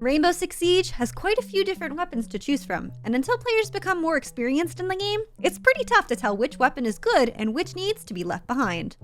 Rainbow Six Siege has quite a few different weapons to choose from, and until players become more experienced in the game, it's pretty tough to tell which weapon is good and which needs to be left behind.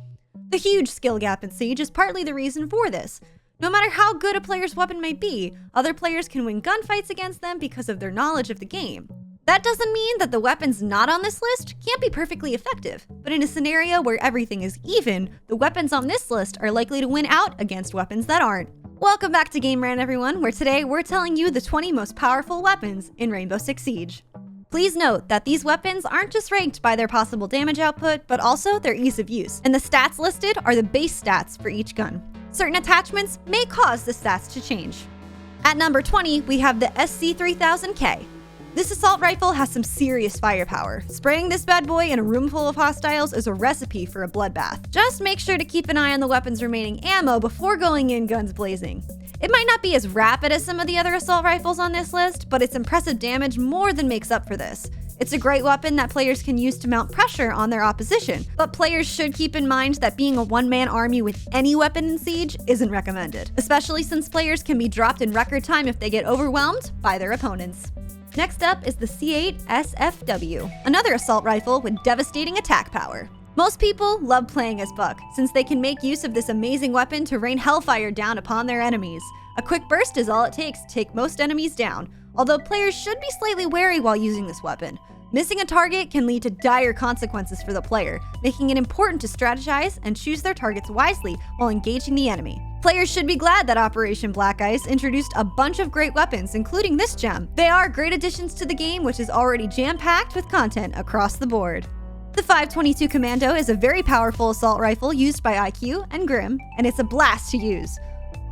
The huge skill gap in Siege is partly the reason for this. No matter how good a player's weapon may be, other players can win gunfights against them because of their knowledge of the game. That doesn't mean that the weapons not on this list can't be perfectly effective, but in a scenario where everything is even, the weapons on this list are likely to win out against weapons that aren't. Welcome back to Game Rant, everyone, where today we're telling you the 20 most powerful weapons in Rainbow Six Siege. Please note that these weapons aren't just ranked by their possible damage output, but also their ease of use, and the stats listed are the base stats for each gun. Certain attachments may cause the stats to change. At number 20, we have the SC3000K. This assault rifle has some serious firepower. Spraying this bad boy in a room full of hostiles is a recipe for a bloodbath. Just make sure to keep an eye on the weapon's remaining ammo before going in guns blazing. It might not be as rapid as some of the other assault rifles on this list, but its impressive damage more than makes up for this. It's a great weapon that players can use to mount pressure on their opposition, but players should keep in mind that being a one-man army with any weapon in Siege isn't recommended, especially since players can be dropped in record time if they get overwhelmed by their opponents. Next up is the C8 SFW, another assault rifle with devastating attack power. Most people love playing as Buck, since they can make use of this amazing weapon to rain hellfire down upon their enemies. A quick burst is all it takes to take most enemies down, although players should be slightly wary while using this weapon. Missing a target can lead to dire consequences for the player, making it important to strategize and choose their targets wisely while engaging the enemy. Players should be glad that Operation Black Ice introduced a bunch of great weapons, including this gem. They are great additions to the game, which is already jam-packed with content across the board. The 522 Commando is a very powerful assault rifle used by IQ and Grim, and it's a blast to use.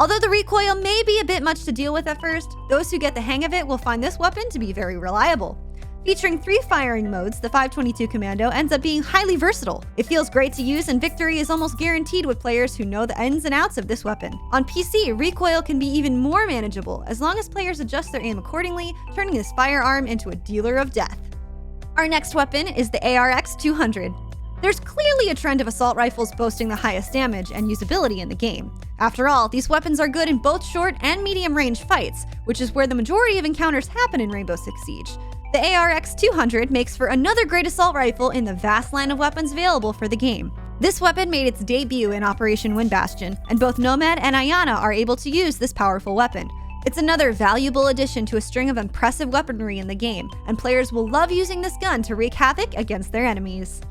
Although the recoil may be a bit much to deal with at first, those who get the hang of it will find this weapon to be very reliable. Featuring 3 firing modes, the 522 Commando ends up being highly versatile. It feels great to use, and victory is almost guaranteed with players who know the ins and outs of this weapon. On PC, recoil can be even more manageable as long as players adjust their aim accordingly, turning this firearm into a dealer of death. Our next weapon is the ARX-200. There's clearly a trend of assault rifles boasting the highest damage and usability in the game. After all, these weapons are good in both short and medium range fights, which is where the majority of encounters happen in Rainbow Six Siege. The ARX-200 makes for another great assault rifle in the vast line of weapons available for the game. This weapon made its debut in Operation Wind Bastion, and both Nomad and Ayana are able to use this powerful weapon. It's another valuable addition to a string of impressive weaponry in the game, and players will love using this gun to wreak havoc against their enemies.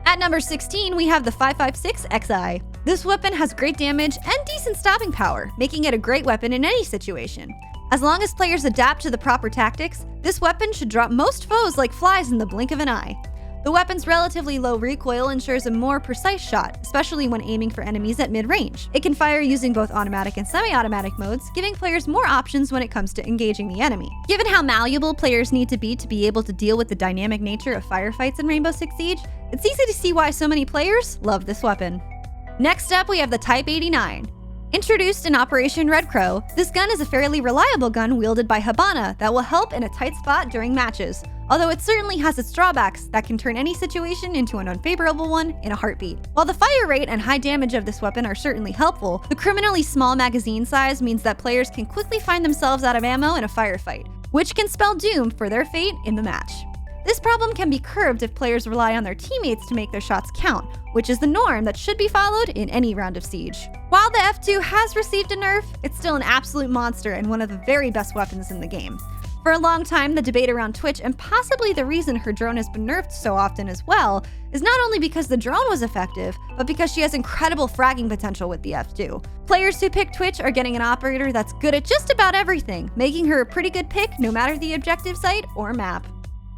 At number 16, we have the 556 XI. This weapon has great damage and decent stopping power, making it a great weapon in any situation. As long as players adapt to the proper tactics, this weapon should drop most foes like flies in the blink of an eye. The weapon's relatively low recoil ensures a more precise shot, especially when aiming for enemies at mid-range. It can fire using both automatic and semi-automatic modes, giving players more options when it comes to engaging the enemy. Given how malleable players need to be able to deal with the dynamic nature of firefights in Rainbow Six Siege, it's easy to see why so many players love this weapon. Next up, we have the Type 89. Introduced in Operation Red Crow, this gun is a fairly reliable gun wielded by Habana that will help in a tight spot during matches, although it certainly has its drawbacks that can turn any situation into an unfavorable one in a heartbeat. While the fire rate and high damage of this weapon are certainly helpful, the criminally small magazine size means that players can quickly find themselves out of ammo in a firefight, which can spell doom for their fate in the match. This problem can be curbed if players rely on their teammates to make their shots count, which is the norm that should be followed in any round of Siege. While the F2 has received a nerf, it's still an absolute monster and one of the very best weapons in the game. For a long time, the debate around Twitch, and possibly the reason her drone has been nerfed so often as well, is not only because the drone was effective, but because she has incredible fragging potential with the F2. Players who pick Twitch are getting an operator that's good at just about everything, making her a pretty good pick no matter the objective site or map.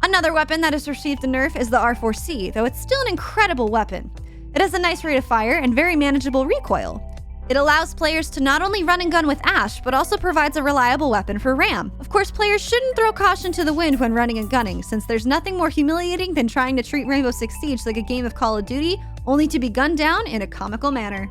Another weapon that has received a nerf is the R4C, though it's still an incredible weapon. It has a nice rate of fire and very manageable recoil. It allows players to not only run and gun with Ash, but also provides a reliable weapon for Ram. Of course, players shouldn't throw caution to the wind when running and gunning, since there's nothing more humiliating than trying to treat Rainbow Six Siege like a game of Call of Duty, only to be gunned down in a comical manner.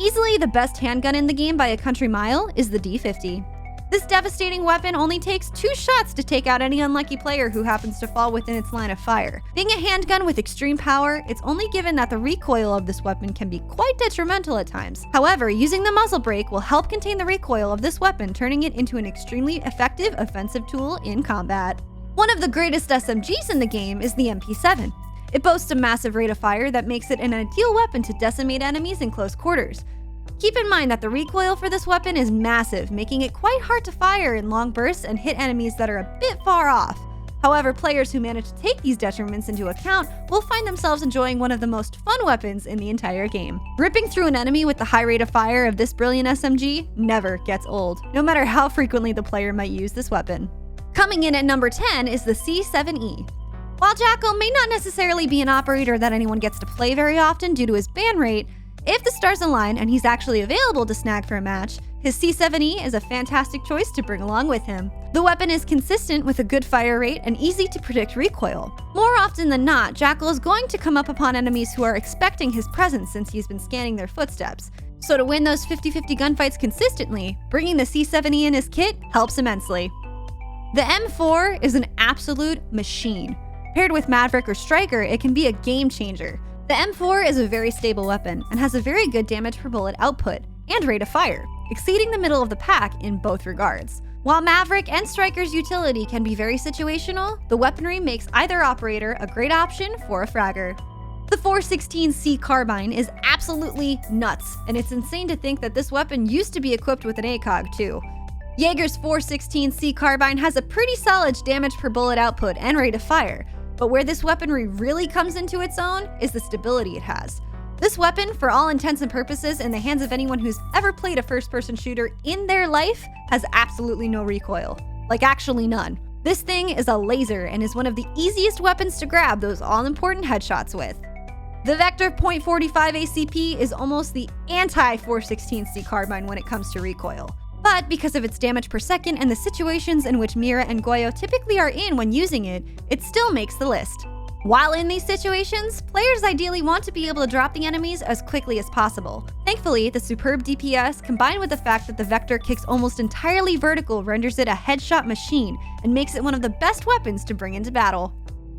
Easily the best handgun in the game by a country mile is the D50. This devastating weapon only takes 2 shots to take out any unlucky player who happens to fall within its line of fire. Being a handgun with extreme power, it's only given that the recoil of this weapon can be quite detrimental at times. However, using the muzzle brake will help contain the recoil of this weapon, turning it into an extremely effective offensive tool in combat. One of the greatest SMGs in the game is the MP5. It boasts a massive rate of fire that makes it an ideal weapon to decimate enemies in close quarters. Keep in mind that the recoil for this weapon is massive, making it quite hard to fire in long bursts and hit enemies that are a bit far off. However, players who manage to take these detriments into account will find themselves enjoying one of the most fun weapons in the entire game. Ripping through an enemy with the high rate of fire of this brilliant SMG never gets old, no matter how frequently the player might use this weapon. Coming in at number 10 is the C7E. While Jackal may not necessarily be an operator that anyone gets to play very often due to his ban rate, if the stars align and he's actually available to snag for a match, his C7E is a fantastic choice to bring along with him. The weapon is consistent with a good fire rate and easy to predict recoil. More often than not, Jackal is going to come up upon enemies who are expecting his presence since he's been scanning their footsteps. So to win those 50-50 gunfights consistently, bringing the C7E in his kit helps immensely. The M4 is an absolute machine. Paired with Maverick or Striker, it can be a game changer. The M4 is a very stable weapon and has a very good damage per bullet output and rate of fire, exceeding the middle of the pack in both regards. While Maverick and Striker's utility can be very situational, the weaponry makes either operator a great option for a fragger. The 416C Carbine is absolutely nuts, and it's insane to think that this weapon used to be equipped with an ACOG too. Jaeger's 416C Carbine has a pretty solid damage per bullet output and rate of fire, but where this weaponry really comes into its own is the stability it has. This weapon, for all intents and purposes, in the hands of anyone who's ever played a first-person shooter in their life, has absolutely no recoil. Like, actually none. This thing is a laser and is one of the easiest weapons to grab those all-important headshots with. The Vector .45 ACP is almost the anti-416C Carbine when it comes to recoil. But because of its damage per second and the situations in which Mitra and Goyo typically are in when using it, it still makes the list. While in these situations, players ideally want to be able to drop the enemies as quickly as possible. Thankfully, the superb DPS combined with the fact that the Vector kicks almost entirely vertical renders it a headshot machine and makes it one of the best weapons to bring into battle.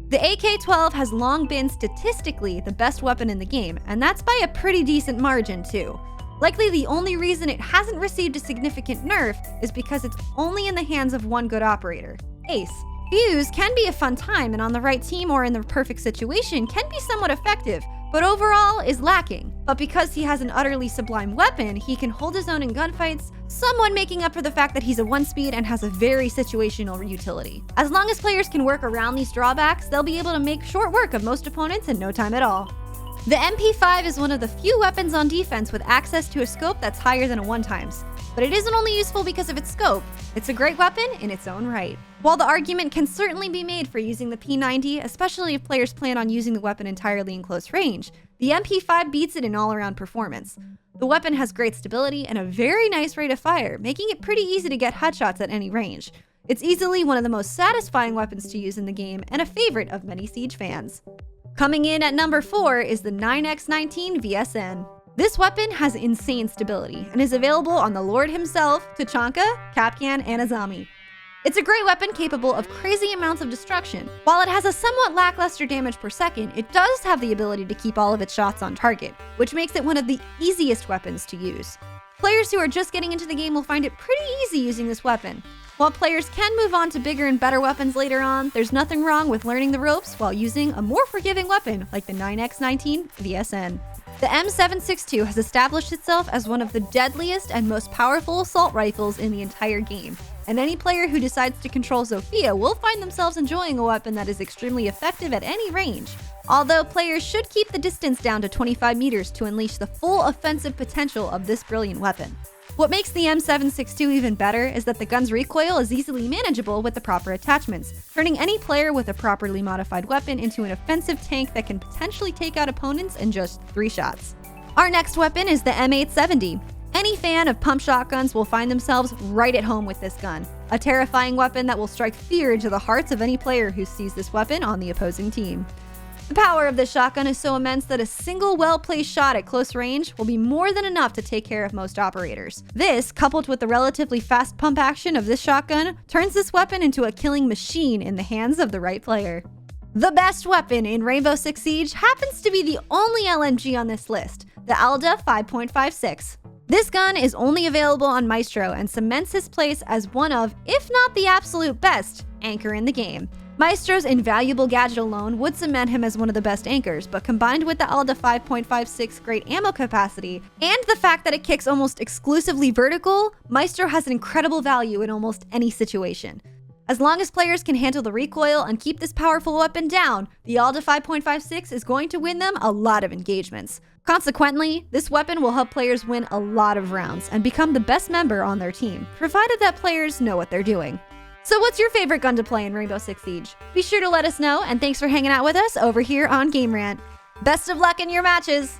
The AK-12 has long been statistically the best weapon in the game, and that's by a pretty decent margin too. Likely the only reason it hasn't received a significant nerf is because it's only in the hands of one good operator, Ace. Fuse can be a fun time and on the right team or in the perfect situation can be somewhat effective, but overall is lacking. But because he has an utterly sublime weapon, he can hold his own in gunfights, somewhat making up for the fact that he's a 1-speed and has a very situational utility. As long as players can work around these drawbacks, they'll be able to make short work of most opponents in no time at all. The MP5 is one of the few weapons on defense with access to a scope that's higher than a 1x. But it isn't only useful because of its scope, it's a great weapon in its own right. While the argument can certainly be made for using the P90, especially if players plan on using the weapon entirely in close range, the MP5 beats it in all-around performance. The weapon has great stability and a very nice rate of fire, making it pretty easy to get headshots at any range. It's easily one of the most satisfying weapons to use in the game and a favorite of many Siege fans. Coming in at number 4 is the 9x19 VSSn. This weapon has insane stability and is available on the Lord himself, Tachanka, Kapkan, and Azami. It's a great weapon capable of crazy amounts of destruction. While it has a somewhat lackluster damage per second, it does have the ability to keep all of its shots on target, which makes it one of the easiest weapons to use. Players who are just getting into the game will find it pretty easy using this weapon. While players can move on to bigger and better weapons later on, there's nothing wrong with learning the ropes while using a more forgiving weapon like the 9x19 VSSn. The M762 has established itself as one of the deadliest and most powerful assault rifles in the entire game, and any player who decides to control Zofia will find themselves enjoying a weapon that is extremely effective at any range. Although players should keep the distance down to 25 meters to unleash the full offensive potential of this brilliant weapon. What makes the M762 even better is that the gun's recoil is easily manageable with the proper attachments, turning any player with a properly modified weapon into an offensive tank that can potentially take out opponents in just 3 shots. Our next weapon is the M870. Any fan of pump shotguns will find themselves right at home with this gun, a terrifying weapon that will strike fear into the hearts of any player who sees this weapon on the opposing team. The power of this shotgun is so immense that a single well-placed shot at close range will be more than enough to take care of most operators. This, coupled with the relatively fast pump action of this shotgun, turns this weapon into a killing machine in the hands of the right player. The best weapon in Rainbow Six Siege happens to be the only LMG on this list, the Alda 5.56. This gun is only available on Maestro and cements his place as one of, if not the absolute best, anchor in the game. Maestro's invaluable gadget alone would cement him as one of the best anchors, but combined with the Alda 5.56 great ammo capacity, and the fact that it kicks almost exclusively vertical, Maestro has an incredible value in almost any situation. As long as players can handle the recoil and keep this powerful weapon down, the Alda 5.56 is going to win them a lot of engagements. Consequently, this weapon will help players win a lot of rounds and become the best member on their team, provided that players know what they're doing. So what's your favorite gun to play in Rainbow Six Siege? Be sure to let us know, and thanks for hanging out with us over here on Game Rant. Best of luck in your matches!